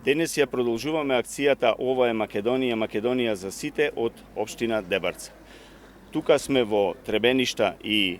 Денес ја продолжуваме акцијата Ова е Македонија, Македонија за сите од општина Дебарца. Тука сме во Требеништа и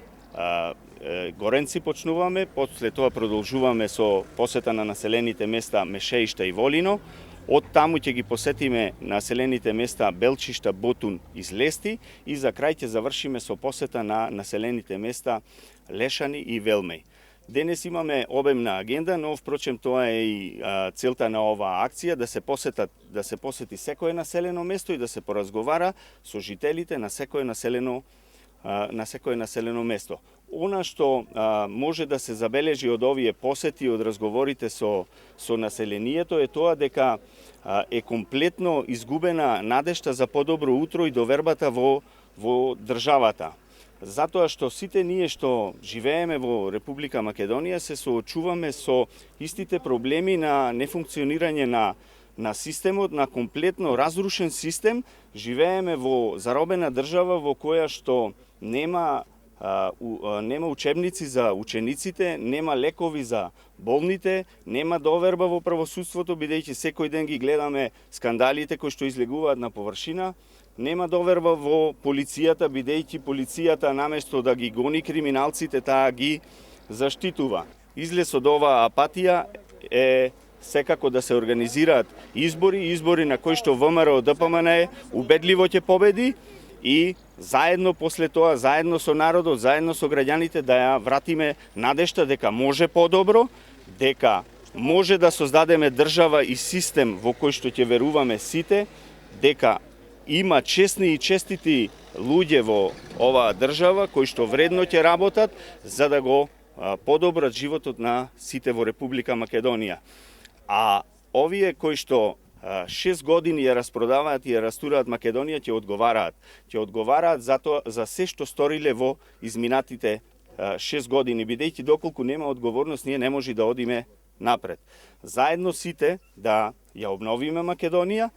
Горенци почнуваме, после тоа продолжуваме со посета на населените места Мешеишта и Волино. Од таму ќе ги посетиме населените места Белчишта, Ботун и Злести и за крај ќе завршиме со посета на населените места Лешани и Велмеј. Денес имаме обемна агенда, но впрочем тоа е и целта на оваа акција, да се посети секое населено место и да се поразговара со жителите на секое населено место. Она што може да се забележи од овие посети, од разговорите со населението е тоа дека е комплетно изгубена надежта за подобро утро и довербата во државата. Затоа што сите ние што живееме во Република Македонија се соочуваме со истите проблеми на нефункционирање на системот, на комплетно разрушен систем. Живееме во заробена држава во која што нема учебници за учениците, нема лекови за болните, нема доверба во правосудството, бидејќи секој ден ги гледаме скандалите кои што излегуваат на површина. Нема доверба во полицијата, бидејќи полицијата наместо да ги гони криминалците, таа ги заштитува. Излез од оваа апатија е секако да се организираат избори на кои што ВМРО ДПМН убедливо ќе победи и заедно после тоа, заедно со народот, заедно со граѓаните да ја вратиме надежта дека може подобро, дека може да создадеме држава и систем во кој што ќе веруваме сите, дека има честни и честити луѓе во оваа држава кои што вредно ќе работат за да го подобрат животот на сите во Република Македонија. А овие кои што 6 години ја распродаваат и ја растураат Македонија ќе одговараат. Ќе одговараат за се што сториле во изминатите 6 години, бидејќи доколку нема одговорност ние не може да одиме напред. Заедно сите да ја обновиме Македонија,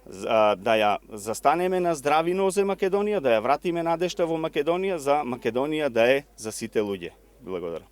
да ја застанеме на здрави нозе Македонија, да ја вратиме надежта во Македонија, за Македонија да е за сите луѓе. Благодарам.